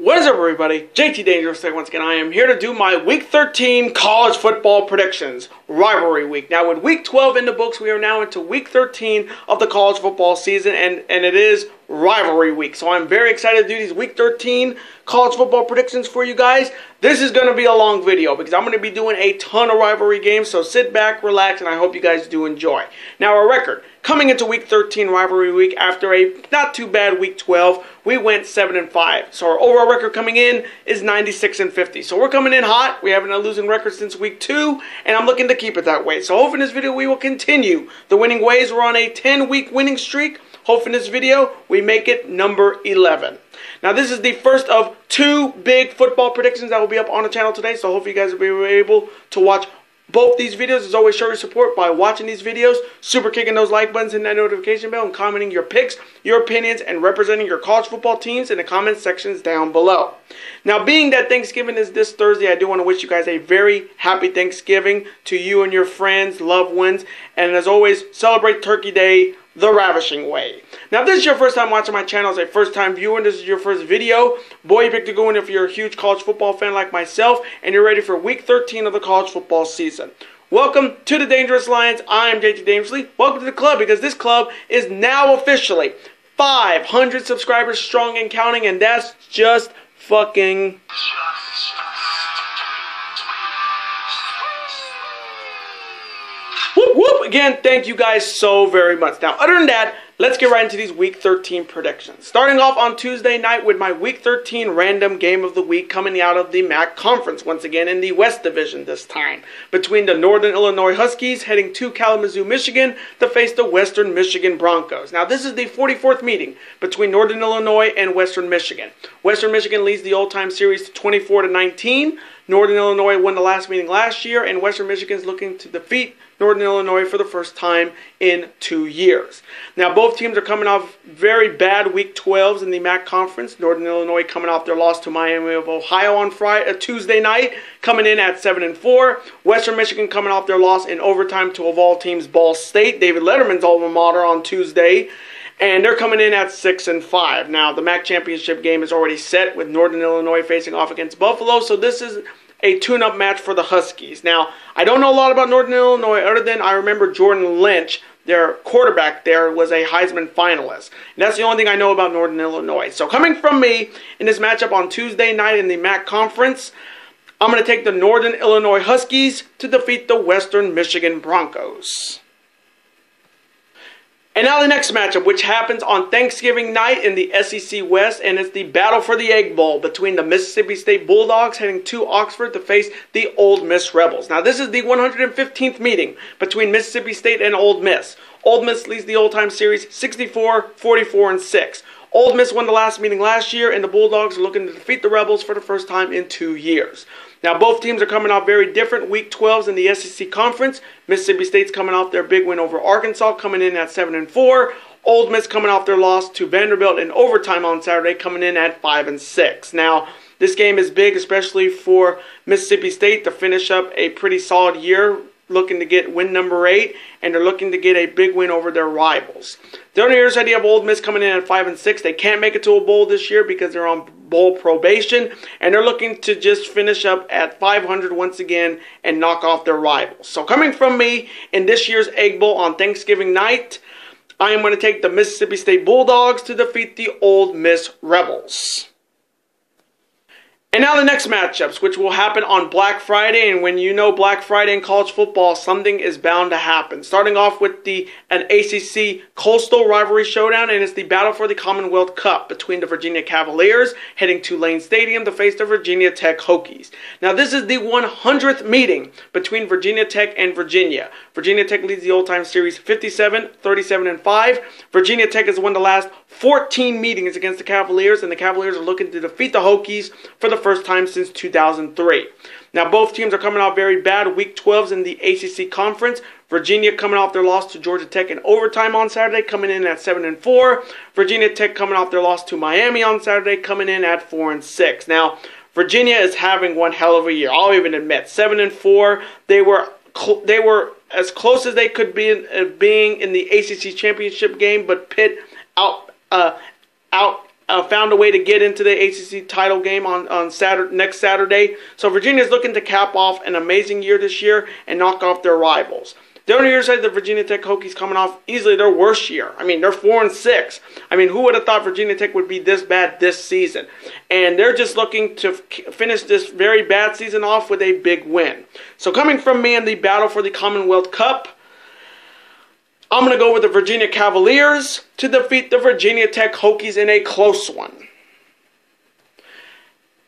What is up, everybody? JT Dangerous here once again. I am here to do my Week 13 college football predictions, rivalry week. Now, with Week 12 in the books, we are now into Week 13 of the college football season, and it is rivalry week. So I'm very excited to do these Week 13 college football predictions for you guys. This is going to be a long video because I'm going to be doing a ton of rivalry games, so sit back, relax, and I hope you guys do enjoy. Now, our record coming into Week 13 rivalry week after a not too bad Week 12, we went 7-5. So our overall record coming in is 96-50. So we're coming in hot. We haven't a losing record since Week 2, and I'm looking to keep it that way. So hopefully in this video we will continue the winning ways. We're on a 10-week winning streak. Hopefully in this video we make it number 11. Now this is the first of two big football predictions that will be up on the channel today. So hopefully you guys will be able to watch both these videos. As always, show your support by watching these videos, super kicking those like buttons and that notification bell, and commenting your picks, your opinions, and representing your college football teams in the comment sections down below. Now, being that Thanksgiving is this Thursday, I do want to wish you guys a very happy Thanksgiving to you and your friends, loved ones, and as always, celebrate Turkey Day the ravishing way. Now, if this is your first time watching my channel as a first-time viewer, and this is your first video, boy, you picked a good one if you're a huge college football fan like myself, and you're ready for Week 13 of the college football season. Welcome to the Dangerous Lions. I am JT Dangerously. Welcome to the club, because this club is now officially 500 subscribers strong and counting, and that's just fucking... Whoop, whoop. Again, thank you guys so very much. Now, other than that, let's get right into these Week 13 predictions. Starting off on Tuesday night with my Week 13 random game of the week coming out of the MAC Conference, once again in the West Division this time, between the Northern Illinois Huskies heading to Kalamazoo, Michigan to face the Western Michigan Broncos. Now, this is the 44th meeting between Northern Illinois and Western Michigan. Western Michigan leads the all-time series 24-19. Northern Illinois won the last meeting last year, and Western Michigan is looking to defeat Northern Illinois for the first time in 2 years. Now, both teams are coming off very bad Week 12s in the MAC Conference. Northern Illinois coming off their loss to Miami of Ohio on Tuesday night, coming in at 7-4. Western Michigan coming off their loss in overtime to, of all teams, Ball State, David Letterman's alma mater, on Tuesday. And they're coming in at 6-5. Now, the MAC championship game is already set with Northern Illinois facing off against Buffalo, so this is a tune-up match for the Huskies. Now, I don't know a lot about Northern Illinois other than I remember Jordan Lynch, their quarterback there, was a Heisman finalist. And that's the only thing I know about Northern Illinois. So coming from me in this matchup on Tuesday night in the MAC Conference, I'm going to take the Northern Illinois Huskies to defeat the Western Michigan Broncos. And now the next matchup, which happens on Thanksgiving night in the SEC West, and it's the battle for the Egg Bowl between the Mississippi State Bulldogs heading to Oxford to face the Ole Miss Rebels. Now, this is the 115th meeting between Mississippi State and Ole Miss. Ole Miss leads the all-time series 64-44-6. Ole Miss won the last meeting last year, and the Bulldogs are looking to defeat the Rebels for the first time in 2 years. Now, both teams are coming off very different Week 12s in the SEC Conference. Mississippi State's coming off their big win over Arkansas, coming in at 7-4. Ole Miss coming off their loss to Vanderbilt in overtime on Saturday, coming in at 5-6. Now, this game is big, especially for Mississippi State to finish up a pretty solid year, looking to get win number 8, and they're looking to get a big win over their rivals. The other side, you have Ole Miss coming in at 5-6. They can't make it to a bowl this year because they're on bowl probation, and they're looking to just finish up at 500 once again and knock off their rivals. So coming from me in this year's Egg Bowl on Thanksgiving night, I am going to take the Mississippi State Bulldogs to defeat the Ole Miss Rebels. And now the next matchups, which will happen on Black Friday, and when you know Black Friday in college football, something is bound to happen. Starting off with an ACC Coastal Rivalry Showdown, and it's the battle for the Commonwealth Cup between the Virginia Cavaliers heading to Lane Stadium to face the Virginia Tech Hokies. Now, this is the 100th meeting between Virginia Tech and Virginia. Virginia Tech leads the all-time series 57-37-5. Virginia Tech has won the last 14 meetings against the Cavaliers, and the Cavaliers are looking to defeat the Hokies for the first time since 2003. Now, both teams are coming off very bad Week 12s in the ACC Conference. Virginia coming off their loss to Georgia Tech in overtime on Saturday, coming in at 7-4. Virginia Tech coming off their loss to Miami on Saturday, coming in at 4-6. Now, Virginia is having one hell of a year. I'll even admit, 7-4. They were as close as they could be being in the ACC championship game, but Pitt found a way to get into the ACC title game on next Saturday. So Virginia is looking to cap off an amazing year this year and knock off their rivals. The other side, the Virginia Tech Hokies coming off easily their worst year. I mean, they're 4-6. I mean, who would have thought Virginia Tech would be this bad this season? And they're just looking to finish this very bad season off with a big win. So coming from me in the battle for the Commonwealth Cup, I'm going to go with the Virginia Cavaliers to defeat the Virginia Tech Hokies in a close one.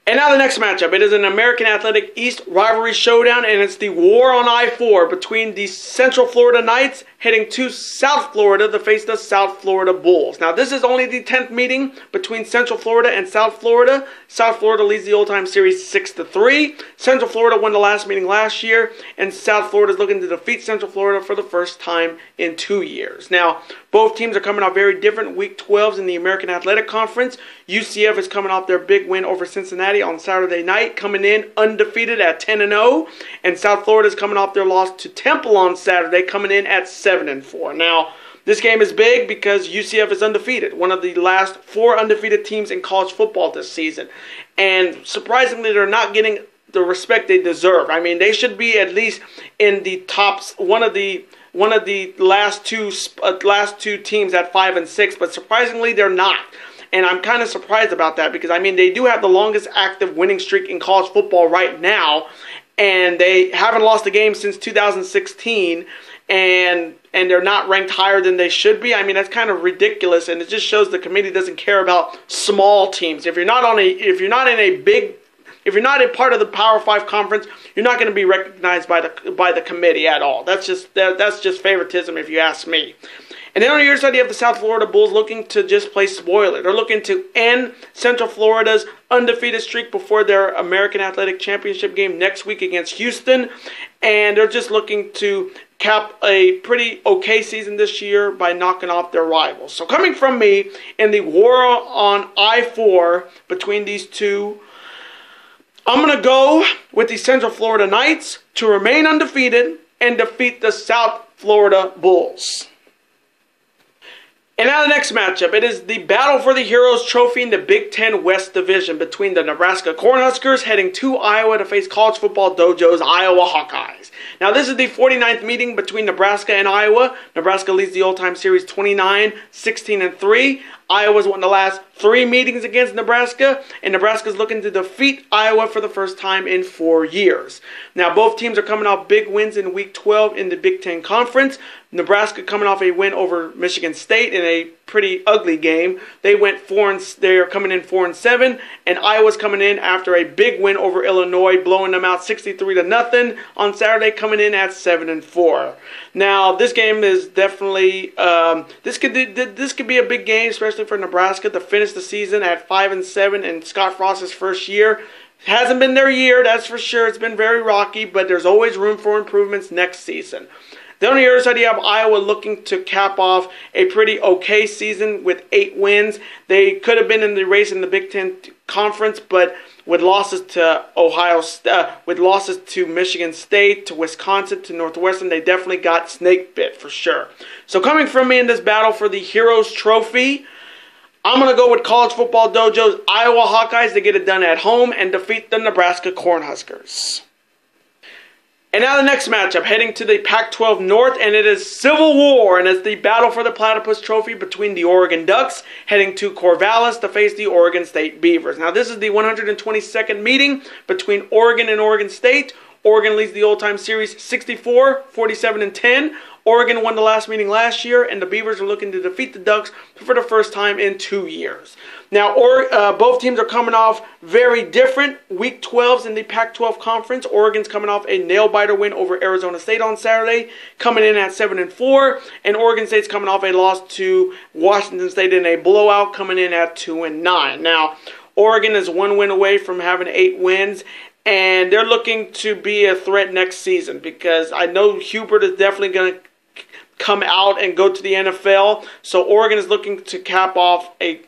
And now the next matchup. It is an American Athletic East rivalry showdown, and it's the war on I-4 between the Central Florida Knights heading to South Florida to face the South Florida Bulls. Now, this is only the 10th meeting between Central Florida and South Florida. South Florida leads the old-time series 6-3. Central Florida won the last meeting last year, and South Florida is looking to defeat Central Florida for the first time in 2 years. Now, both teams are coming off very different Week 12s in the American Athletic Conference. UCF is coming off their big win over Cincinnati on Saturday night, coming in undefeated at 10-0. And South Florida is coming off their loss to Temple on Saturday, coming in at 7-4. Now, this game is big because UCF is undefeated, one of the last 4 undefeated teams in college football this season. And surprisingly, they're not getting the respect they deserve. I mean, they should be at least in the tops, one of the last two teams at 5-6, but surprisingly they're not. And I'm kind of surprised about that because, I mean, they do have the longest active winning streak in college football right now, and they haven't lost a game since 2016, and they're not ranked higher than they should be. I mean, that's kind of ridiculous, and it just shows the committee doesn't care about small teams. If you're not a part of the Power 5 conference, you're not going to be recognized by the committee at all. That's just favoritism, if you ask me. And then on your side, you have the South Florida Bulls looking to just play spoiler. They're looking to end Central Florida's undefeated streak before their American Athletic Championship game next week against Houston. And they're just looking to cap a pretty okay season this year by knocking off their rivals. So coming from me in the war on I-4 between these two, I'm going to go with the Central Florida Knights to remain undefeated and defeat the South Florida Bulls. And now the next matchup. It is the battle for the Heroes Trophy in the Big Ten West Division between the Nebraska Cornhuskers heading to Iowa to face College Football Dojo's Iowa Hawkeyes. Now this is the 49th meeting between Nebraska and Iowa. Nebraska leads the old-time series 29-16-3. Iowa's won the last 3 meetings against Nebraska, and Nebraska's looking to defeat Iowa for the first time in 4 years. Now, both teams are coming off big wins in Week 12 in the Big Ten Conference. Nebraska coming off a win over Michigan State in a pretty ugly game. They are coming in 4-7, and Iowa's coming in after a big win over Illinois, blowing them out 63-0 on Saturday, coming in at 7-4. Now, this game is definitely this could be a big game, especially for Nebraska to finish the season at 5-7 in Scott Frost's first year. It hasn't been their year, that's for sure. It's been very rocky, but there's always room for improvements next season. Then on the other side, you have Iowa looking to cap off a pretty okay season with 8 wins. They could have been in the race in the Big Ten Conference, but with losses to Michigan State, to Wisconsin, to Northwestern, they definitely got snake bit for sure. So coming from me in this battle for the Heroes Trophy, I'm going to go with College Football Dojo's Iowa Hawkeyes to get it done at home and defeat the Nebraska Cornhuskers. And now the next matchup, heading to the Pac-12 North, and it is Civil War, and it's the battle for the Platypus Trophy between the Oregon Ducks, heading to Corvallis to face the Oregon State Beavers. Now, this is the 122nd meeting between Oregon and Oregon State. Oregon leads the old-time series 64-47-10. Oregon won the last meeting last year, and the Beavers are looking to defeat the Ducks for the first time in 2 years. Now, both teams are coming off very different Week 12s in the Pac-12 Conference. Oregon's coming off a nail-biter win over Arizona State on Saturday, coming in at 7-4, and Oregon State's coming off a loss to Washington State in a blowout, coming in at 2-9. Now, Oregon is 1 win away from having 8 wins, and they're looking to be a threat next season because I know Hubert is definitely going to come out and go to the NFL. So Oregon is looking to cap off a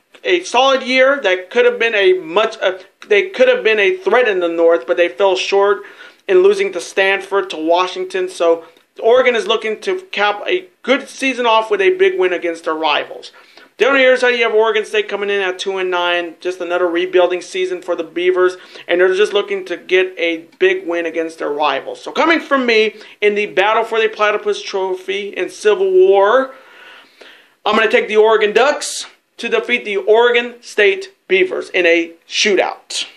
solid year that could have been they could have been a threat in the North, but they fell short in losing to Stanford, to Washington. So Oregon is looking to cap a good season off with a big win against their rivals. Down the other side, you have Oregon State coming in at 2-9. Just another rebuilding season for the Beavers. And they're just looking to get a big win against their rivals. So coming from me in the battle for the Platypus Trophy in Civil War, I'm going to take the Oregon Ducks to defeat the Oregon State Beavers in a shootout.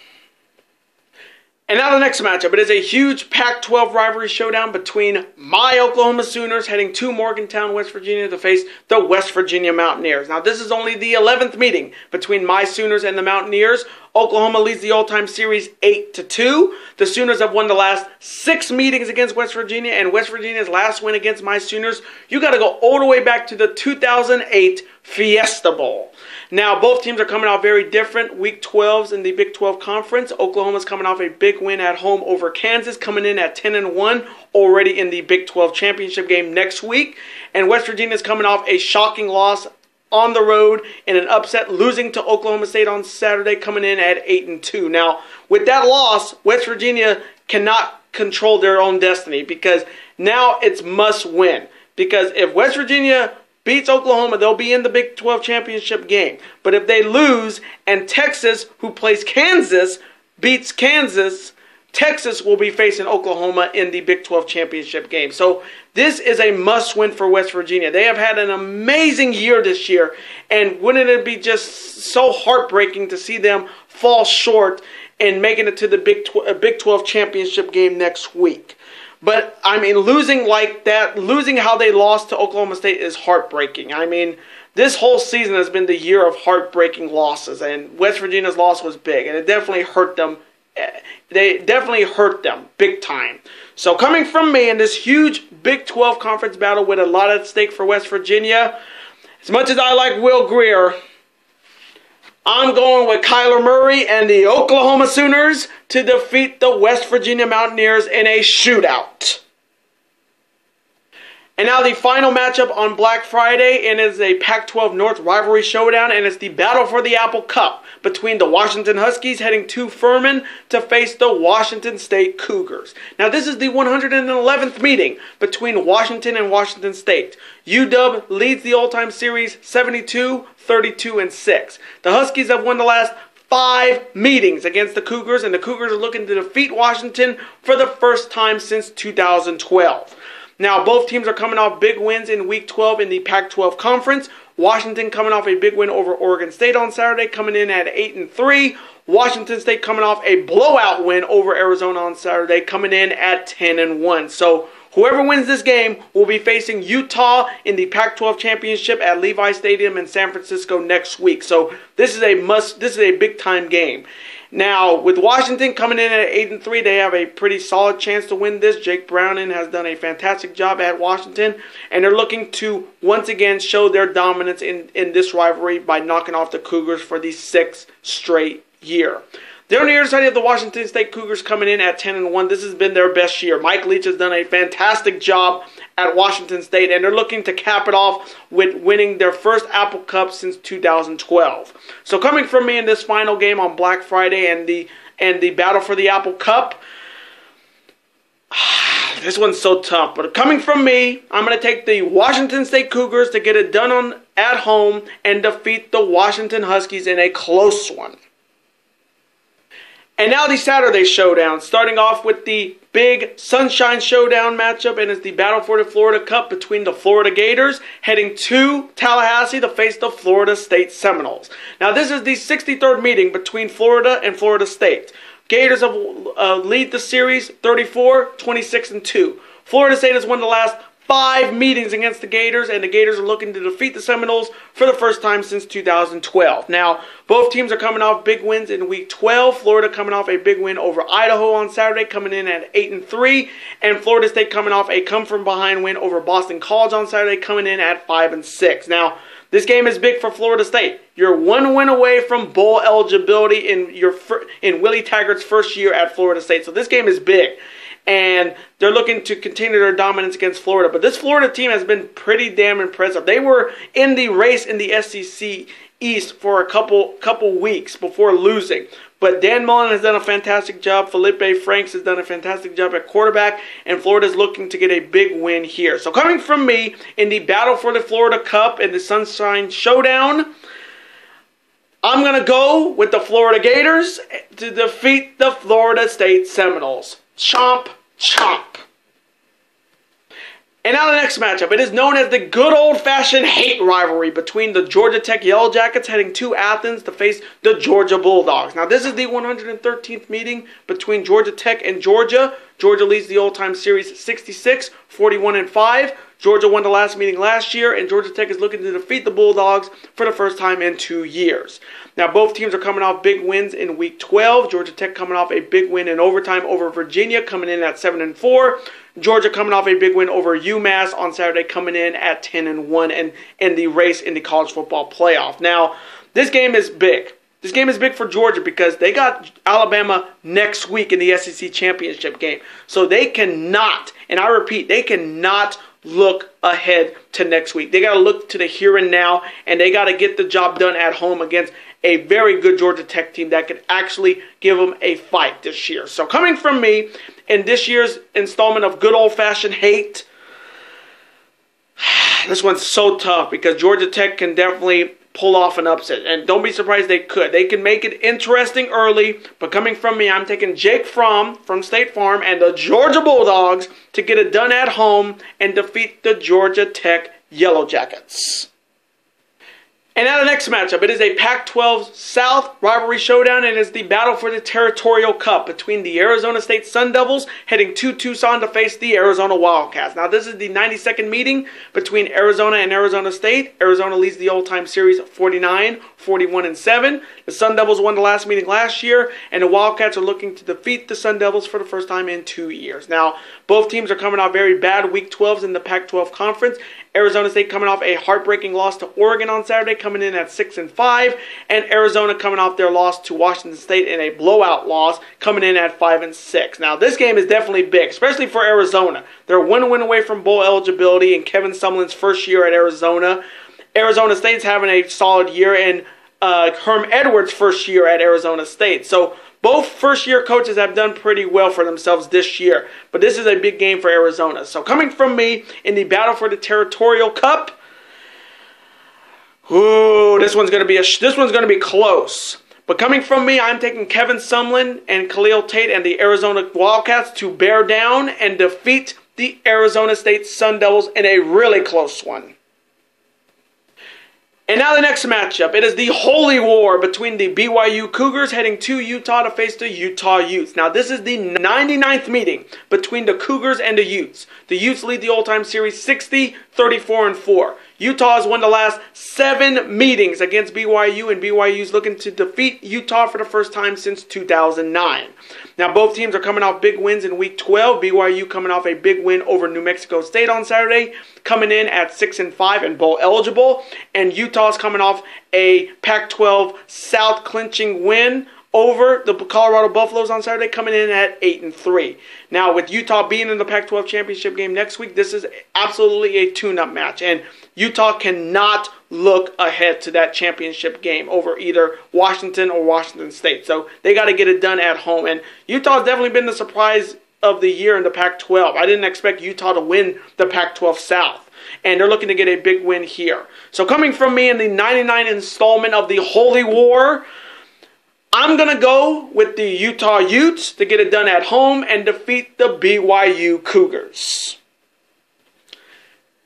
And now the next matchup. It is a huge Pac-12 rivalry showdown between my Oklahoma Sooners heading to Morgantown, West Virginia to face the West Virginia Mountaineers. Now this is only the 11th meeting between my Sooners and the Mountaineers. Oklahoma leads the all-time series 8-2. The Sooners have won the last 6 meetings against West Virginia, and West Virginia's last win against my Sooners, you got to go all the way back to the 2008 Fiesta Bowl. Now, both teams are coming out very different. Week 12s in the Big 12 Conference. Oklahoma's coming off a big win at home over Kansas, coming in at 10-1, already in the Big 12 Championship game next week. And West Virginia's coming off a shocking loss on the road in an upset, losing to Oklahoma State on Saturday, coming in at 8-2. Now, with that loss, West Virginia cannot control their own destiny because now it's must win. Because if West Virginia beats Oklahoma, they'll be in the Big 12 championship game. But if they lose and Texas, who plays Kansas, beats Kansas, Texas will be facing Oklahoma in the Big 12 championship game. So this is a must-win for West Virginia. They have had an amazing year this year, and wouldn't it be just so heartbreaking to see them fall short in making it to the Big 12 championship game next week? But, I mean, losing like that, losing how they lost to Oklahoma State is heartbreaking. I mean, this whole season has been the year of heartbreaking losses, and West Virginia's loss was big, and it definitely hurt them. They definitely hurt them big time. So coming from me in this huge Big 12 conference battle with a lot at stake for West Virginia, as much as I like Will Grier, I'm going with Kyler Murray and the Oklahoma Sooners to defeat the West Virginia Mountaineers in a shootout. And now the final matchup on Black Friday, and it's a Pac-12 North rivalry showdown, and it's the battle for the Apple Cup between the Washington Huskies heading to Furman to face the Washington State Cougars. Now this is the 111th meeting between Washington and Washington State. UW leads the all-time series 72, 32, and 6. The Huskies have won the last 5 meetings against the Cougars, and the Cougars are looking to defeat Washington for the first time since 2012. Now, both teams are coming off big wins in Week 12 in the Pac-12 Conference. Washington coming off a big win over Oregon State on Saturday, coming in at 8-3. Washington State coming off a blowout win over Arizona on Saturday, coming in at 10-1. So, whoever wins this game will be facing Utah in the Pac-12 Championship at Levi Stadium in San Francisco next week. So, this is a big-time game. Now, with Washington coming in at 8-3, they have a pretty solid chance to win this. Jake Browning has done a fantastic job at Washington, and they're looking to once again show their dominance in this rivalry by knocking off the Cougars for the 6th straight year. They're on the other side of the Washington State Cougars coming in at 10-1. This has been their best year. Mike Leach has done a fantastic job at Washington State, and they're looking to cap it off with winning their first Apple Cup since 2012. So coming from me in this final game on Black Friday and the battle for the Apple Cup, this one's so tough. But coming from me, I'm going to take the Washington State Cougars to get it done at home and defeat the Washington Huskies in a close one. And now the Saturday showdown, starting off with the big Sunshine Showdown matchup, and it's the battle for the Florida Cup between the Florida Gators heading to Tallahassee to face the Florida State Seminoles. Now this is the 63rd meeting between Florida and Florida State. Gators have lead the series 34, 26, and 2. Florida State has won the last 5 meetings against the Gators, and the Gators are looking to defeat the Seminoles for the first time since 2012. Now, both teams are coming off big wins in Week 12. Florida coming off a big win over Idaho on Saturday, coming in at 8-3, and Florida State coming off a come-from-behind win over Boston College on Saturday, coming in at 5-6. Now, this game is big for Florida State. You're 1 win away from bowl eligibility in Willie Taggart's first year at Florida State, so this game is big. and they're looking to continue their dominance against Florida. But this Florida team has been pretty damn impressive. They were in the race in the SEC East for a couple weeks before losing. But Dan Mullen has done a fantastic job. Felipe Franks has done a fantastic job at quarterback. And Florida's looking to get a big win here. So coming from me in the battle for the Florida Cup in the Sunshine Showdown, I'm going to go with the Florida Gators to defeat the Florida State Seminoles. Chomp, chomp. And now the next matchup. It is known as the good old-fashioned hate rivalry between the Georgia Tech Yellow Jackets heading to Athens to face the Georgia Bulldogs. Now this is the 113th meeting between Georgia Tech and Georgia. Georgia leads the all-time series 66, 41-5. Georgia won the last meeting last year, and Georgia Tech is looking to defeat the Bulldogs for the first time in 2 years. Now, both teams are coming off big wins in Week 12. Georgia Tech coming off a big win in overtime over Virginia, coming in at 7-4. Georgia coming off a big win over UMass on Saturday, coming in at 10-1 and in the race in the college football playoff. Now, this game is big. This game is big for Georgia because they got Alabama next week in the SEC championship game. So they cannot, and I repeat, they cannot look ahead to next week. They got to look to the here and now, and they got to get the job done at home against a very good Georgia Tech team that could actually give them a fight this year. So coming from me in this year's installment of Good Old-Fashioned Hate, this one's so tough because Georgia Tech can definitely pull off an upset. And don't be surprised they could. They can make it interesting early. But coming from me, I'm taking Jake Fromm from State Farm and the Georgia Bulldogs to get it done at home and defeat the Georgia Tech Yellow Jackets. And now the next matchup, it is a Pac-12 South rivalry showdown, and it's the battle for the Territorial Cup between the Arizona State Sun Devils heading to Tucson to face the Arizona Wildcats. Now this is the 92nd meeting between Arizona and Arizona State. Arizona leads the all-time series 49, 41-7. The Sun Devils won the last meeting last year, and the Wildcats are looking to defeat the Sun Devils for the first time in 2 years. Now, both teams are coming off very bad Week 12s in the Pac-12 Conference. Arizona State coming off a heartbreaking loss to Oregon on Saturday, coming in at 6-5, and Arizona coming off their loss to Washington State in a blowout loss, coming in at 5-6. Now, this game is definitely big, especially for Arizona. They're one win away from bowl eligibility in Kevin Sumlin's first year at Arizona. Arizona State's having a solid year in Herm Edwards' first year at Arizona State. So both first-year coaches have done pretty well for themselves this year. But this is a big game for Arizona. So coming from me in the battle for the Territorial Cup, ooh, this one's going to be close. But coming from me, I'm taking Kevin Sumlin and Khalil Tate and the Arizona Wildcats to bear down and defeat the Arizona State Sun Devils in a really close one. And now the next matchup. It is the holy war between the BYU Cougars heading to Utah to face the Utah Utes. Now this is the 99th meeting between the Cougars and the Utes. The Utes lead the all-time series 60, 34-4. Utah has won the last 7 meetings against BYU, and BYU is looking to defeat Utah for the first time since 2009. Now, both teams are coming off big wins in Week 12. BYU coming off a big win over New Mexico State on Saturday, coming in at 6-5 and bowl eligible. And Utah's coming off a Pac-12 South clinching win over the Colorado Buffaloes on Saturday, coming in at 8-3. Now, with Utah being in the Pac-12 championship game next week, this is absolutely a tune-up match, and Utah cannot look ahead to that championship game over either Washington or Washington State. So they got to get it done at home, and Utah's definitely been the surprise of the year in the Pac-12. I didn't expect Utah to win the Pac-12 South, and they're looking to get a big win here. So coming from me in the 99th installment of the Holy War, I'm going to go with the Utah Utes to get it done at home and defeat the BYU Cougars.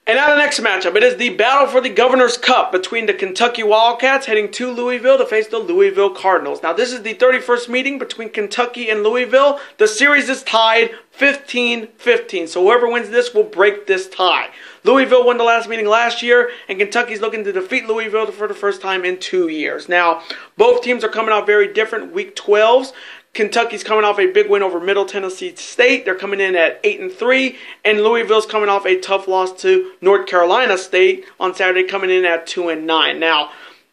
And now the next matchup. It is the battle for the Governor's Cup between the Kentucky Wildcats heading to Louisville to face the Louisville Cardinals. Now this is the 31st meeting between Kentucky and Louisville. The series is tied 15-15. So whoever wins this will break this tie. Louisville won the last meeting last year, and Kentucky's looking to defeat Louisville for the first time in 2 years. Now, both teams are coming off very different Week 12s. Kentucky's coming off a big win over Middle Tennessee State. They're coming in at 8-3, and Louisville's coming off a tough loss to North Carolina State on Saturday, coming in at 2-9. Now,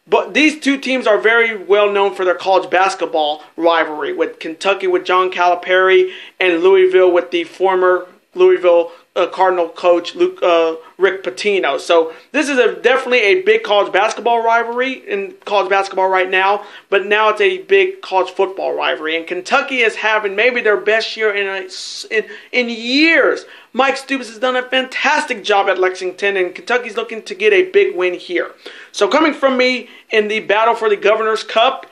But these two teams are very well known for their college basketball rivalry, with Kentucky with John Calipari and Louisville with the former Louisville Cardinal coach Rick Pitino. So this is definitely a big college basketball rivalry in college basketball right now, but now it's a big college football rivalry. And Kentucky is having maybe their best year in years. Mike Stoops has done a fantastic job at Lexington, and Kentucky's looking to get a big win here. So coming from me in the battle for the Governor's Cup,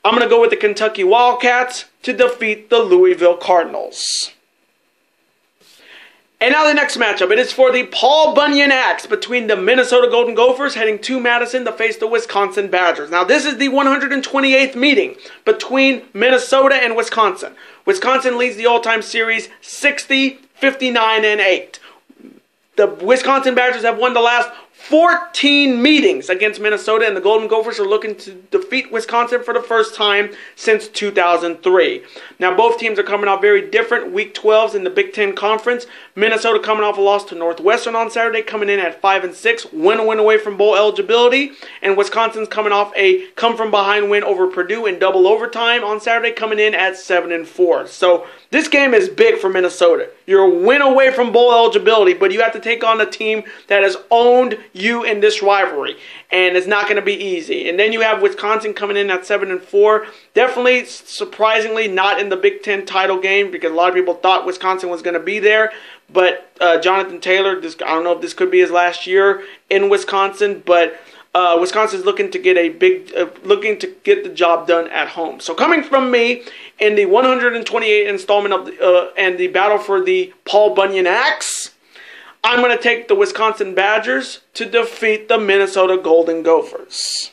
I'm going to go with the Kentucky Wildcats to defeat the Louisville Cardinals. And now the next matchup, it is for the Paul Bunyan Axe between the Minnesota Golden Gophers heading to Madison to face the Wisconsin Badgers. Now this is the 128th meeting between Minnesota and Wisconsin. Wisconsin leads the all-time series 60, 59, and 8. The Wisconsin Badgers have won the last 14 meetings against Minnesota, and the Golden Gophers are looking to defeat Wisconsin for the first time since 2003. Now, both teams are coming off very different Week 12s in the Big Ten Conference. Minnesota coming off a loss to Northwestern on Saturday, coming in at 5-6, win away from bowl eligibility. And Wisconsin's coming off a come-from-behind win over Purdue in double overtime on Saturday, coming in at 7-4. So this game is big for Minnesota. You're a win away from bowl eligibility, but you have to take on a team that has owned you in this rivalry, and it's not going to be easy. And then you have Wisconsin coming in at 7-4. Definitely, surprisingly, not in the Big Ten title game, because a lot of people thought Wisconsin was going to be there. But Jonathan Taylor, I don't know if this could be his last year in Wisconsin, but Wisconsin's looking to get the job done at home. So coming from me in the 128th installment of and the battle for the Paul Bunyan Axe, I'm going to take the Wisconsin Badgers to defeat the Minnesota Golden Gophers.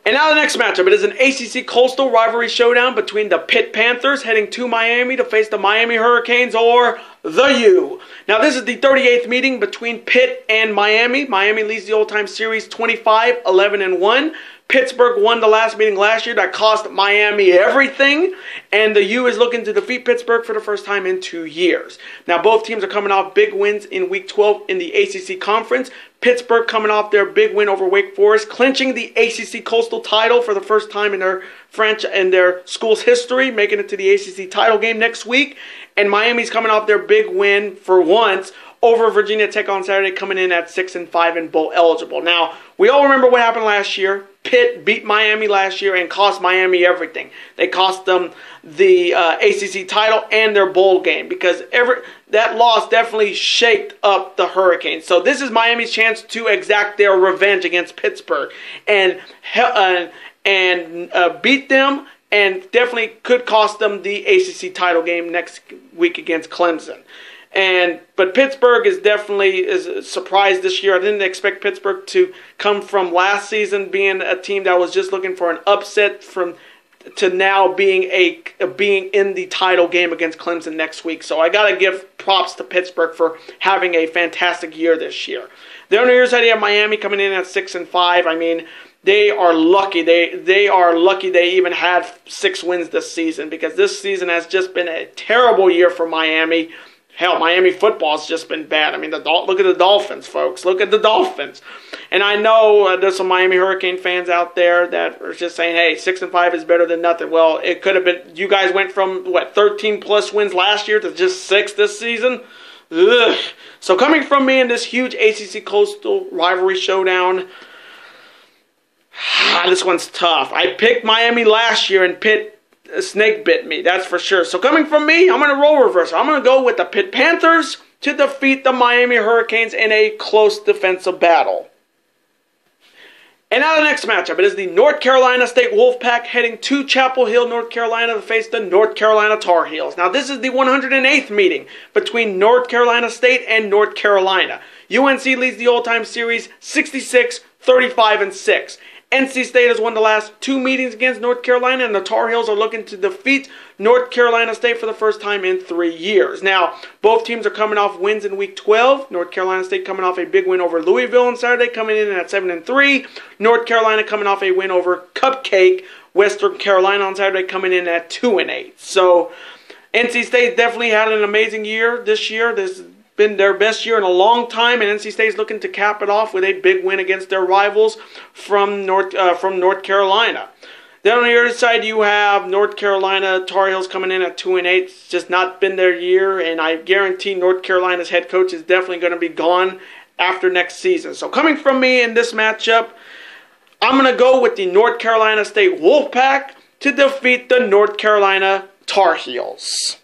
And now the next matchup, it is an ACC Coastal Rivalry Showdown between the Pitt Panthers heading to Miami to face the Miami Hurricanes, or the U. Now this is the 38th meeting between Pitt and Miami. Miami leads the all-time series 25-11-1. Pittsburgh won the last meeting last year that cost Miami everything, and the U is looking to defeat Pittsburgh for the first time in 2 years. Now both teams are coming off big wins in Week 12 in the ACC Conference. Pittsburgh coming off their big win over Wake Forest, clinching the ACC Coastal title for the first time in their school's history, making it to the ACC title game next week. And Miami's coming off their big win for once over Virginia Tech on Saturday, coming in at 6-5 and bowl eligible. Now, we all remember what happened last year. Pitt beat Miami last year and cost Miami everything. They cost them the ACC title and their bowl game, because that loss definitely shaked up the Hurricanes. So this is Miami's chance to exact their revenge against Pittsburgh and beat them, and definitely could cost them the ACC title game next week against Clemson. But Pittsburgh is definitely a surprise this year. I didn't expect Pittsburgh to come from last season being a team that was just looking for an upset to now being in the title game against Clemson next week. So I got to give props to Pittsburgh for having a fantastic year this year. The other years I have Miami coming in at 6-5. I mean, they are lucky. They are lucky they even had 6 wins this season, because this season has just been a terrible year for Miami. Hell, Miami football's just been bad. I mean, look at the Dolphins, folks. Look at the Dolphins. And I know there's some Miami Hurricane fans out there that are just saying, hey, 6-5 is better than nothing. Well, it could have been, you guys went from, 13-plus wins last year to just 6 this season? Ugh. So coming from me in this huge ACC Coastal Rivalry Showdown, this one's tough. I picked Miami last year, and Pitt snake bit me, that's for sure. So coming from me, I'm going to role reverse. I'm going to go with the Pitt Panthers to defeat the Miami Hurricanes in a close defensive battle. And now the next matchup, it is the North Carolina State Wolfpack heading to Chapel Hill, North Carolina to face the North Carolina Tar Heels. Now this is the 108th meeting between North Carolina State and North Carolina. UNC leads the all-time series 66, 35, and 6. NC State has won the last 2 meetings against North Carolina, and the Tar Heels are looking to defeat North Carolina State for the first time in 3 years. Now, both teams are coming off wins in Week 12. North Carolina State coming off a big win over Louisville on Saturday, coming in at 7-3. North Carolina coming off a win over Cupcake, Western Carolina on Saturday, coming in at 2-8. So, NC State definitely had an amazing year this year. been their best year in a long time, and NC State's looking to cap it off with a big win against their rivals from North Carolina. Then on the other side, you have North Carolina Tar Heels coming in at 2-8. It's just not been their year, and I guarantee North Carolina's head coach is definitely going to be gone after next season. So coming from me in this matchup, I'm going to go with the North Carolina State Wolfpack to defeat the North Carolina Tar Heels.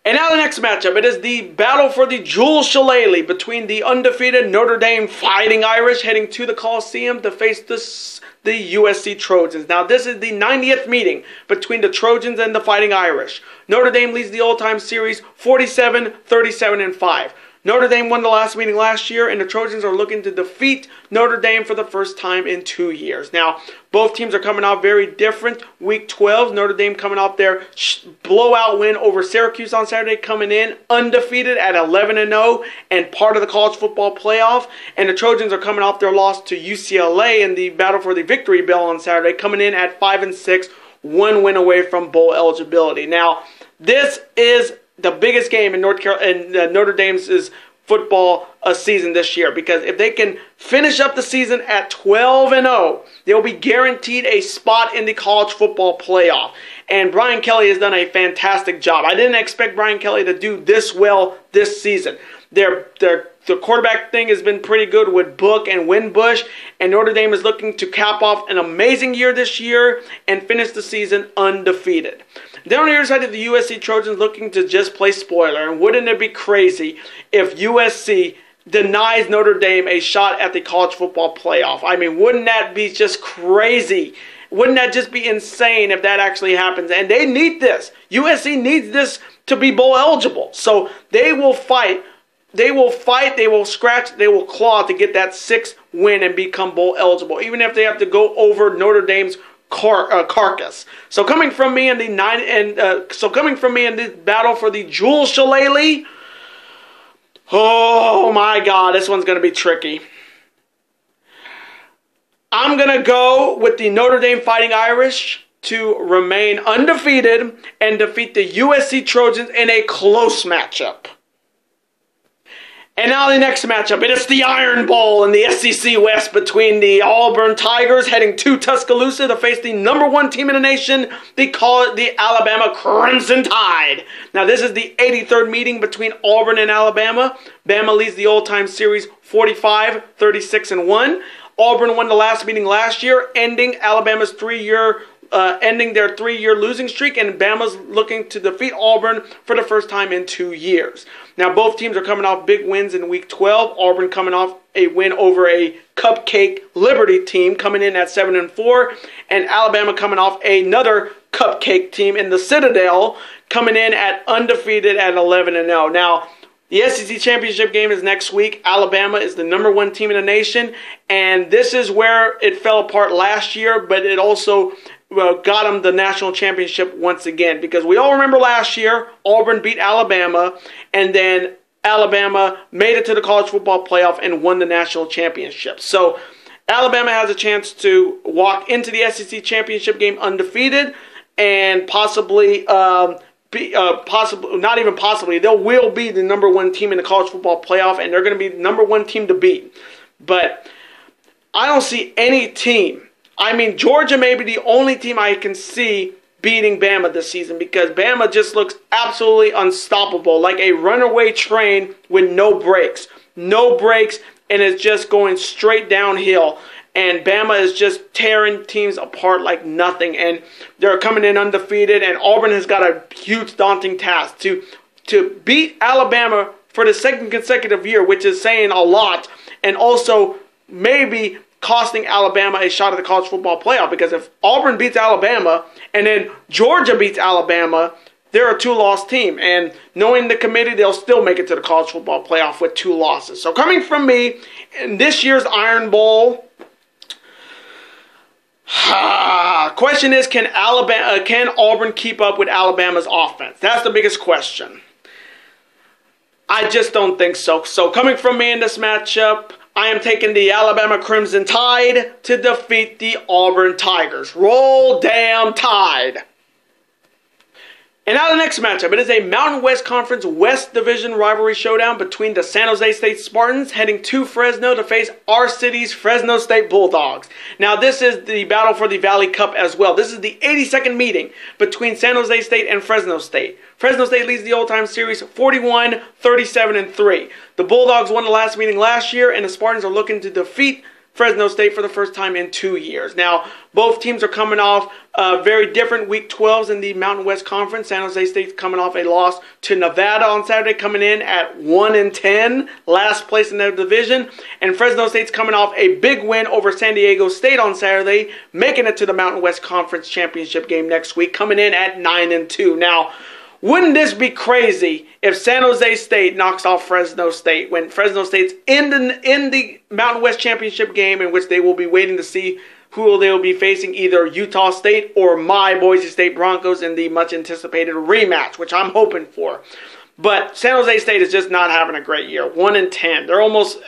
And now the next matchup, it is the battle for the Jewel Shillelagh between the undefeated Notre Dame Fighting Irish heading to the Coliseum to face the USC Trojans. Now this is the 90th meeting between the Trojans and the Fighting Irish. Notre Dame leads the all-time series 47-37-5. Notre Dame won the last meeting last year, and the Trojans are looking to defeat Notre Dame for the first time in 2 years. Now, both teams are coming out very different. Week 12, Notre Dame coming off their blowout win over Syracuse on Saturday, coming in undefeated at 11-0 and part of the college football playoff. And the Trojans are coming off their loss to UCLA in the battle for the victory bell on Saturday, coming in at 5-6, 1 win away from bowl eligibility. Now, this is the biggest game in Notre Dame's football season this year, because if they can finish up the season at 12-0, they'll be guaranteed a spot in the college football playoff. And Brian Kelly has done a fantastic job. I didn't expect Brian Kelly to do this well this season. The quarterback thing has been pretty good with Book and Winbush, and Notre Dame is looking to cap off an amazing year this year and finish the season undefeated. Then on the other side of the USC Trojans looking to just play spoiler, and wouldn't it be crazy if USC denies Notre Dame a shot at the college football playoff? I mean, wouldn't that be just crazy? Wouldn't that just be insane if that actually happens? And they need this. USC needs this to be bowl eligible. So they will fight. They will fight, they will scratch, they will claw to get that 6th win and become bowl eligible, even if they have to go over Notre Dame's carcass. So coming from me in the this battle for the Jewel Shillelagh, oh my God, this one's going to be tricky. I'm going to go with the Notre Dame Fighting Irish to remain undefeated and defeat the USC Trojans in a close matchup. And now the next matchup, it is the Iron Bowl in the SEC West between the Auburn Tigers heading to Tuscaloosa to face the #1 team in the nation. They call it the Alabama Crimson Tide. Now this is the 83rd meeting between Auburn and Alabama. Bama leads the all-time series 45-36-1. Auburn won the last meeting last year, ending Alabama's ending their 3-year losing streak, and Bama's looking to defeat Auburn for the first time in 2 years. Now, both teams are coming off big wins in Week 12. Auburn coming off a win over a cupcake Liberty team, coming in at 7-4, and Alabama coming off another cupcake team in the Citadel, coming in at undefeated at 11-0. Now, the SEC Championship game is next week. Alabama is the #1 team in the nation, and this is where it fell apart last year, but it also got them the national championship once again, because we all remember last year, Auburn beat Alabama, and then Alabama made it to the college football playoff and won the national championship. So Alabama has a chance to walk into the SEC championship game undefeated, and possibly, not even possibly, they will be the #1 team in the college football playoff, and they're going to be the #1 team to beat. But I don't see any team. I mean, Georgia may be the only team I can see beating Bama this season, because Bama just looks absolutely unstoppable, like a runaway train with no brakes. No brakes, and it's just going straight downhill. And Bama is just tearing teams apart like nothing, and they're coming in undefeated, and Auburn has got a huge daunting task to beat Alabama for the 2nd consecutive year, which is saying a lot, and also maybe costing Alabama a shot at the college football playoff, because if Auburn beats Alabama and then Georgia beats Alabama, they're a 2-loss team. And knowing the committee, they'll still make it to the college football playoff with 2 losses. So coming from me, in this year's Iron Bowl, question is, can Auburn keep up with Alabama's offense? That's the biggest question. I just don't think so. So coming from me in this matchup, I am taking the Alabama Crimson Tide to defeat the Auburn Tigers. Roll damn Tide. And now the next matchup, it is a Mountain West Conference West Division rivalry showdown between the San Jose State Spartans heading to Fresno to face our city's Fresno State Bulldogs. Now this is the battle for the Valley Cup as well. This is the 82nd meeting between San Jose State and Fresno State. Fresno State leads the all-time series 41-37-3. The Bulldogs won the last meeting last year, and the Spartans are looking to defeat Fresno State for the first time in 2 years. Now, both teams are coming off very different Week 12s in the Mountain West Conference. San Jose State's coming off a loss to Nevada on Saturday, coming in at 1-10, last place in their division. And Fresno State's coming off a big win over San Diego State on Saturday, making it to the Mountain West Conference Championship game next week, coming in at 9-2. Now, wouldn't this be crazy if San Jose State knocks off Fresno State when Fresno State's in the Mountain West Championship game, in which they will be waiting to see who they will be facing, either Utah State or my Boise State Broncos in the much-anticipated rematch, which I'm hoping for. But San Jose State is just not having a great year. 1-10. They're almost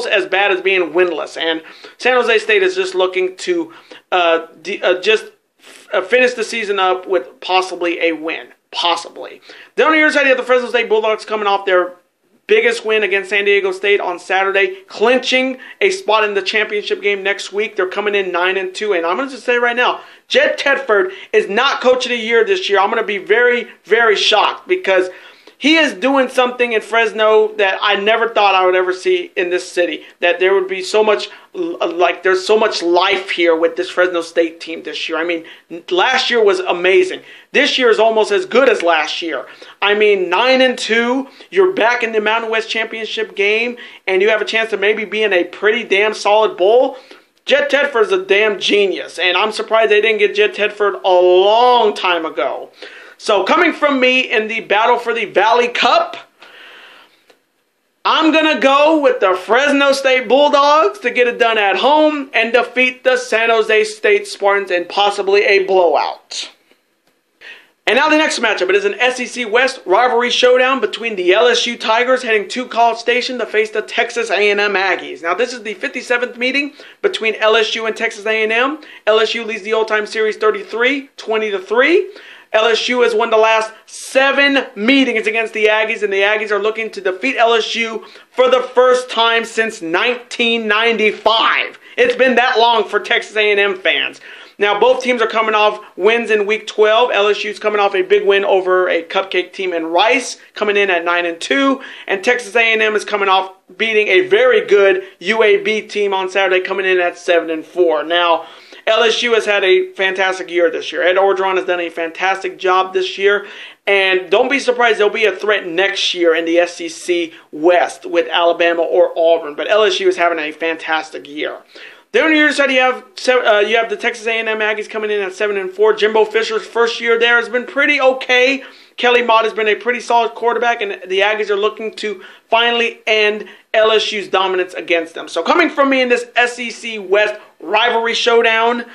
as bad as being winless, and San Jose State is just looking to finish the season up with possibly a win. Possibly. Then on the other side, you have the Fresno State Bulldogs coming off their biggest win against San Diego State on Saturday, clinching a spot in the championship game next week. They're coming in 9-2, and I'm going to just say right now, Jed Tedford is not Coach of the Year this year. I'm going to be very, very shocked because he is doing something in Fresno that I never thought I would ever see in this city. That there would be so much, there's so much life here with this Fresno State team this year. I mean, last year was amazing. This year is almost as good as last year. I mean, 9-2, you're back in the Mountain West Championship game, and you have a chance to maybe be in a pretty damn solid bowl. Jed Tedford's a damn genius, and I'm surprised they didn't get Jed Tedford a long time ago. So coming from me in the battle for the Valley Cup, I'm going to go with the Fresno State Bulldogs to get it done at home and defeat the San Jose State Spartans in possibly a blowout. And now the next matchup, it is an SEC West rivalry showdown between the LSU Tigers heading to College Station to face the Texas A&M Aggies. Now this is the 57th meeting between LSU and Texas A&M. LSU leads the all-time series 20-3. LSU has won the last 7 meetings against the Aggies, and the Aggies are looking to defeat LSU for the first time since 1995. It's been that long for Texas A&M fans. Now, both teams are coming off wins in Week 12. LSU's coming off a big win over a cupcake team in Rice, coming in at 9-2. And Texas A&M is coming off beating a very good UAB team on Saturday, coming in at 7-4. Now, LSU has had a fantastic year this year. Ed Orgeron has done a fantastic job this year. And don't be surprised, there'll be a threat next year in the SEC West with Alabama or Auburn. But LSU is having a fantastic year. Then on the other side, you have the Texas A&M Aggies coming in at 7-4. Jimbo Fisher's first year there has been pretty okay. Kelly Mott has been a pretty solid quarterback, and the Aggies are looking to finally end LSU's dominance against them. So coming from me in this SEC West rivalry showdown,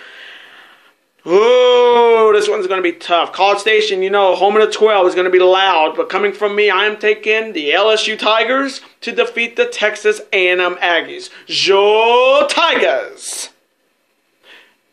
ooh, this one's going to be tough. College Station, home of the 12 is going to be loud. But coming from me, I am taking the LSU Tigers to defeat the Texas A&M Aggies. Go Tigers!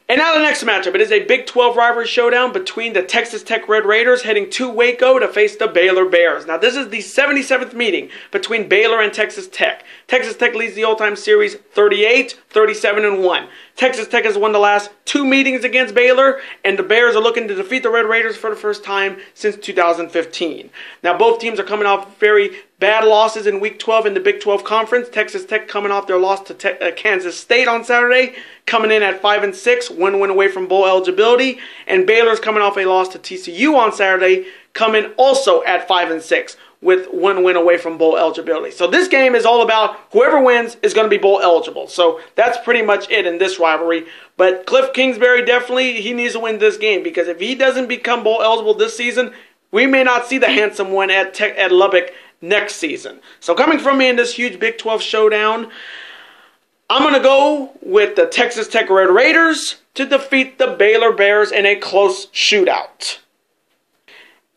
And now the next matchup. It is a Big 12 rivalry showdown between the Texas Tech Red Raiders heading to Waco to face the Baylor Bears. Now this is the 77th meeting between Baylor and Texas Tech. Texas Tech leads the all-time series 38-37-1. Texas Tech has won the last 2 meetings against Baylor, and the Bears are looking to defeat the Red Raiders for the first time since 2015. Now both teams are coming off very bad losses in Week 12 in the Big 12 Conference. Texas Tech coming off their loss to Kansas State on Saturday, coming in at 5-6, 1 win away from bowl eligibility. And Baylor's coming off a loss to TCU on Saturday, coming also at 5-6, with 1 win away from bowl eligibility. So this game is all about whoever wins is going to be bowl eligible. So that's pretty much it in this rivalry. But Cliff Kingsbury definitely, he needs to win this game, because if he doesn't become bowl eligible this season, we may not see the handsome one at Lubbock next season. So coming from me in this huge Big 12 showdown, I'm going to go with the Texas Tech Red Raiders to defeat the Baylor Bears in a close shootout.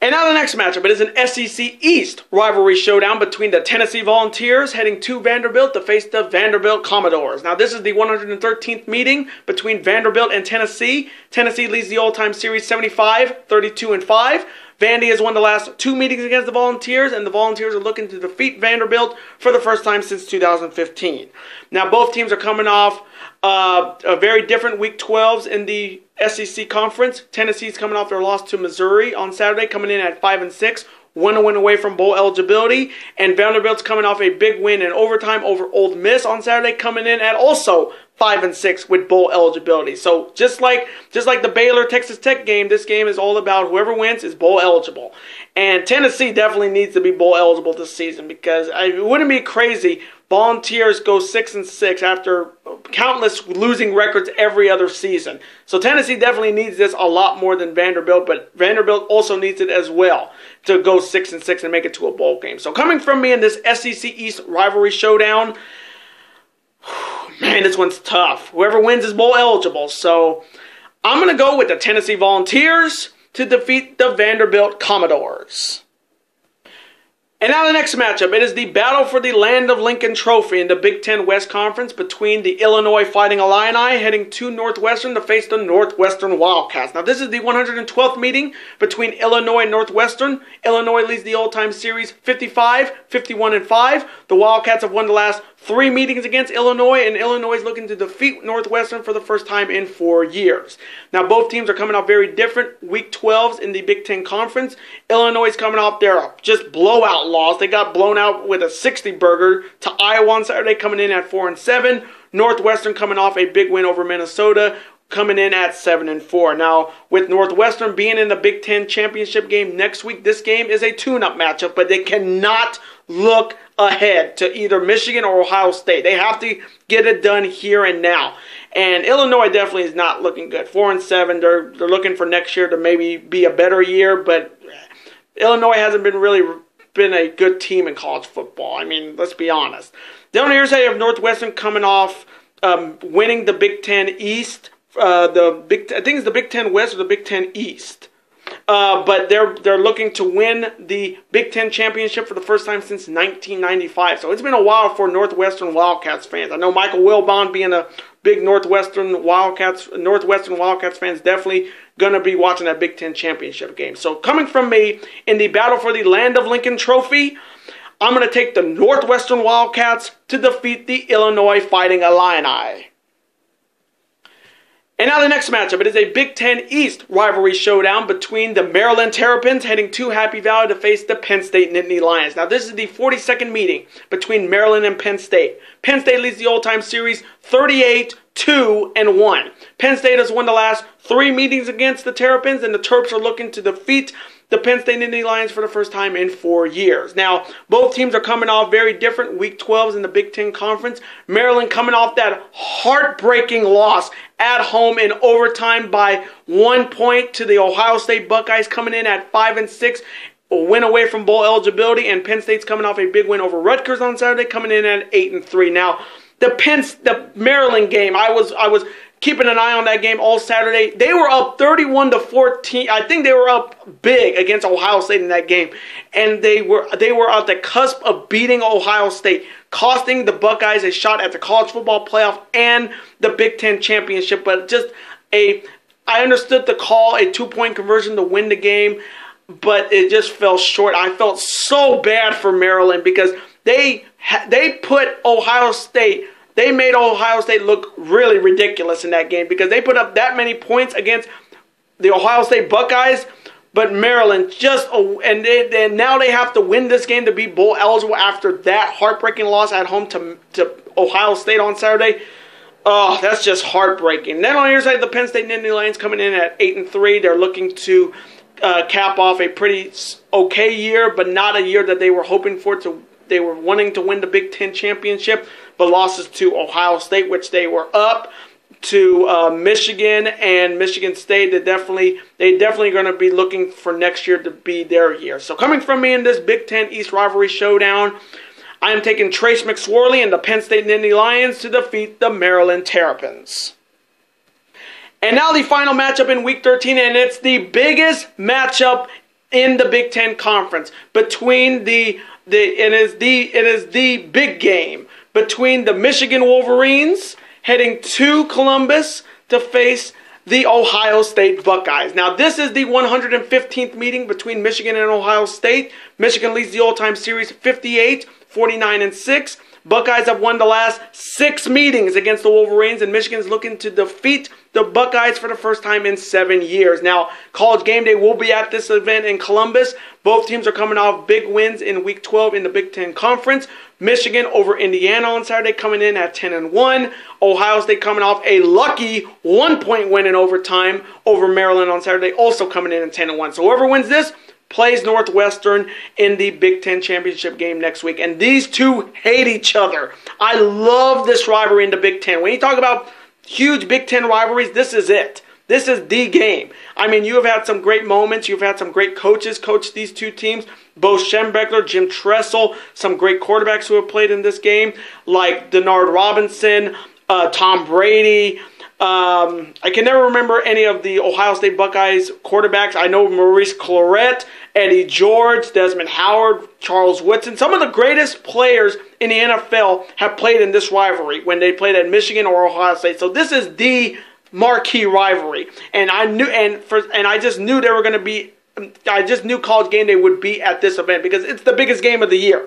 And now the next matchup, it is an SEC East rivalry showdown between the Tennessee Volunteers heading to Vanderbilt to face the Vanderbilt Commodores. Now this is the 113th meeting between Vanderbilt and Tennessee. Tennessee leads the all-time series 75-32-5. Vandy has won the last 2 meetings against the Volunteers, and the Volunteers are looking to defeat Vanderbilt for the first time since 2015. Now, both teams are coming off a very different Week 12s in the SEC Conference. Tennessee's coming off their loss to Missouri on Saturday, coming in at 5-6. 1 win away from bowl eligibility, and Vanderbilt's coming off a big win in overtime over Ole Miss on Saturday, coming in at also 5-6 with bowl eligibility. So just like the Baylor Texas Tech game, this game is all about whoever wins is bowl eligible. And Tennessee definitely needs to be bowl eligible this season, because it wouldn't be crazy. Volunteers go 6-6 after countless losing records every other season. So Tennessee definitely needs this a lot more than Vanderbilt, but Vanderbilt also needs it as well to go 6-6 and make it to a bowl game. So coming from me in this SEC East rivalry showdown, man, this one's tough. Whoever wins is bowl eligible. So I'm going to go with the Tennessee Volunteers to defeat the Vanderbilt Commodores. And now the next matchup, it is the battle for the Land of Lincoln Trophy in the Big Ten West Conference between the Illinois Fighting Illini heading to Northwestern to face the Northwestern Wildcats. Now this is the 112th meeting between Illinois and Northwestern. Illinois leads the all-time series 55-51-5. The Wildcats have won the last 3 meetings against Illinois, and Illinois is looking to defeat Northwestern for the first time in 4 years. Now, both teams are coming off very different Week 12s in the Big Ten Conference. Illinois is coming off their just blowout loss. They got blown out with a 60-burger to Iowa on Saturday, coming in at 4-7. Northwestern coming off a big win over Minnesota, coming in at 7-4. Now, with Northwestern being in the Big Ten championship game next week, this game is a tune-up matchup, but they cannot look ahead to either Michigan or Ohio State. They have to get it done here and now. And Illinois definitely is not looking good. 4-7. They're looking for next year to maybe be a better year, but Illinois hasn't been a good team in college football. I mean, let's be honest. Down here, I have Northwestern coming off winning the Big Ten East. I think it's the Big Ten West or the Big Ten East. But they're looking to win the Big Ten championship for the first time since 1995. So it's been a while for Northwestern Wildcats fans. I know Michael Wilbon, being a big Northwestern Wildcats fans, definitely going to be watching that Big Ten championship game. So coming from me in the battle for the Land of Lincoln Trophy, I'm going to take the Northwestern Wildcats to defeat the Illinois Fighting Illini. And now the next matchup, it is a Big Ten East rivalry showdown between the Maryland Terrapins heading to Happy Valley to face the Penn State Nittany Lions. Now this is the 42nd meeting between Maryland and Penn State. Penn State leads the all-time series 38-2-1. Penn State has won the last 3 meetings against the Terrapins, and the Terps are looking to defeat the Penn State Nittany Lions for the first time in 4 years. Now, both teams are coming off very different Week 12s in the Big Ten Conference. Maryland coming off that heartbreaking loss at home in overtime by 1 point to the Ohio State Buckeyes, coming in at 5-6, a win away from bowl eligibility, and Penn State's coming off a big win over Rutgers on Saturday, coming in at 8-3. Now, the Maryland game, I was keeping an eye on that game all Saturday. They were up 31-14. I think they were up big against Ohio State in that game, and they were at the cusp of beating Ohio State, costing the Buckeyes a shot at the college football playoff and the Big Ten championship. But I understood the call, a 2-point conversion to win the game, but it just fell short. I felt so bad for Maryland because they put Ohio State. They made Ohio State look really ridiculous in that game because they put up that many points against the Ohio State Buckeyes. But Maryland and now they have to win this game to be bowl eligible after that heartbreaking loss at home to Ohio State on Saturday. Oh, that's just heartbreaking. Then on the other side, the Penn State Nittany Lions coming in at 8-3. They're looking to cap off a pretty okay year, but not a year that they were hoping for. They were wanting to win the Big Ten championship, but losses to Ohio State, which they were up, to Michigan and Michigan State. They're definitely going to be looking for next year to be their year. So coming from me in this Big Ten East rivalry showdown, I am taking Trace McSorley and the Penn State Nittany Lions to defeat the Maryland Terrapins. And now the final matchup in Week 13, and it's the biggest matchup in the Big Ten Conference between it is the big game between the Michigan Wolverines heading to Columbus to face the Ohio State Buckeyes. Now, this is the 115th meeting between Michigan and Ohio State. Michigan leads the all-time series 58, 49, and 6. Buckeyes have won the last 6 meetings against the Wolverines, and Michigan is looking to defeat the Buckeyes for the first time in 7 years. Now, College Game Day will be at this event in Columbus. Both teams are coming off big wins in Week 12 in the Big Ten Conference. Michigan over Indiana on Saturday, coming in at 10-1. Ohio State coming off a lucky 1-point win in overtime over Maryland on Saturday, also coming in at 10-1. So whoever wins this plays Northwestern in the Big Ten championship game next week. And these two hate each other. I love this rivalry in the Big Ten. When you talk about huge Big Ten rivalries, this is it. This is the game. I mean, you have had some great moments. You've had some great coaches coach these two teams. Bo Schembechler, Jim Tressel, some great quarterbacks who have played in this game, like Denard Robinson, Tom Brady. I can never remember any of the Ohio State Buckeyes quarterbacks. I know Maurice Clarett, Eddie George, Desmond Howard, Charles Woodson. Some of the greatest players in the NFL have played in this rivalry when they played at Michigan or Ohio State. So this is the marquee rivalry, and I just knew they were going to be. I just knew College Game Day would be at this event because it's the biggest game of the year.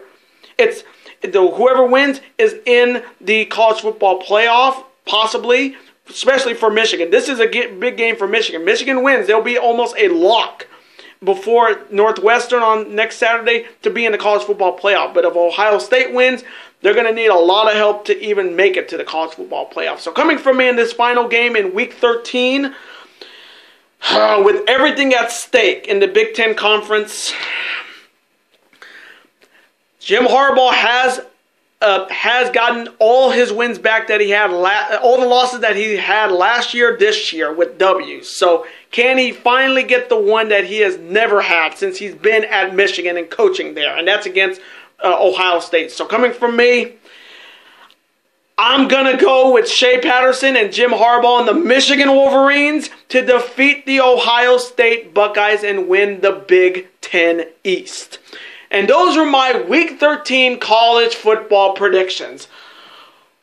Whoever wins is in the college football playoff, possibly, especially for Michigan. This is a big game for Michigan. Michigan wins, they'll be almost a lock before Northwestern on next Saturday to be in the college football playoff. But if Ohio State wins, they're going to need a lot of help to even make it to the college football playoff. So coming from me in this final game in Week 13, with everything at stake in the Big Ten Conference, Jim Harbaugh has gotten all his wins back that he had, all the losses that he had last year, this year with W's. So can he finally get the one that he has never had since he's been at Michigan and coaching there? And that's against Ohio State. So coming from me, I'm going to go with Shea Patterson and Jim Harbaugh and the Michigan Wolverines to defeat the Ohio State Buckeyes and win the Big Ten East. And those are my Week 13 college football predictions.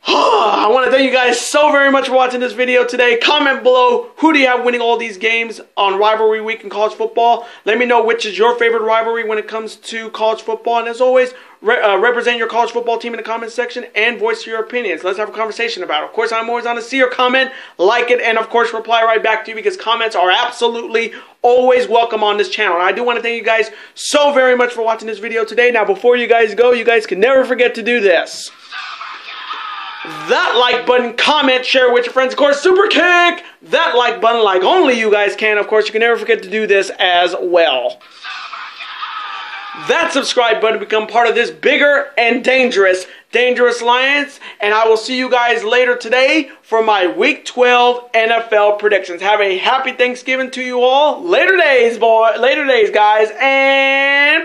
I want to thank you guys so very much for watching this video today. Comment below, who do you have winning all these games on Rivalry Week in college football? Let me know which is your favorite rivalry when it comes to college football. And as always, represent your college football team in the comment section and voice your opinions. Let's have a conversation about it. Of course, I'm always on to see your comment, like it, and of course, reply right back to you because comments are absolutely always welcome on this channel. And I do want to thank you guys so very much for watching this video today. Now, before you guys go, you guys can never forget to do this. That like button, comment, share with your friends. Of course, super kick that like button like only you guys can. Of course, you can never forget to do this as well. That subscribe button to become part of this bigger and dangerous alliance. And I will see you guys later today for my Week 12 NFL predictions. Have a happy Thanksgiving to you all. Later days, guys, and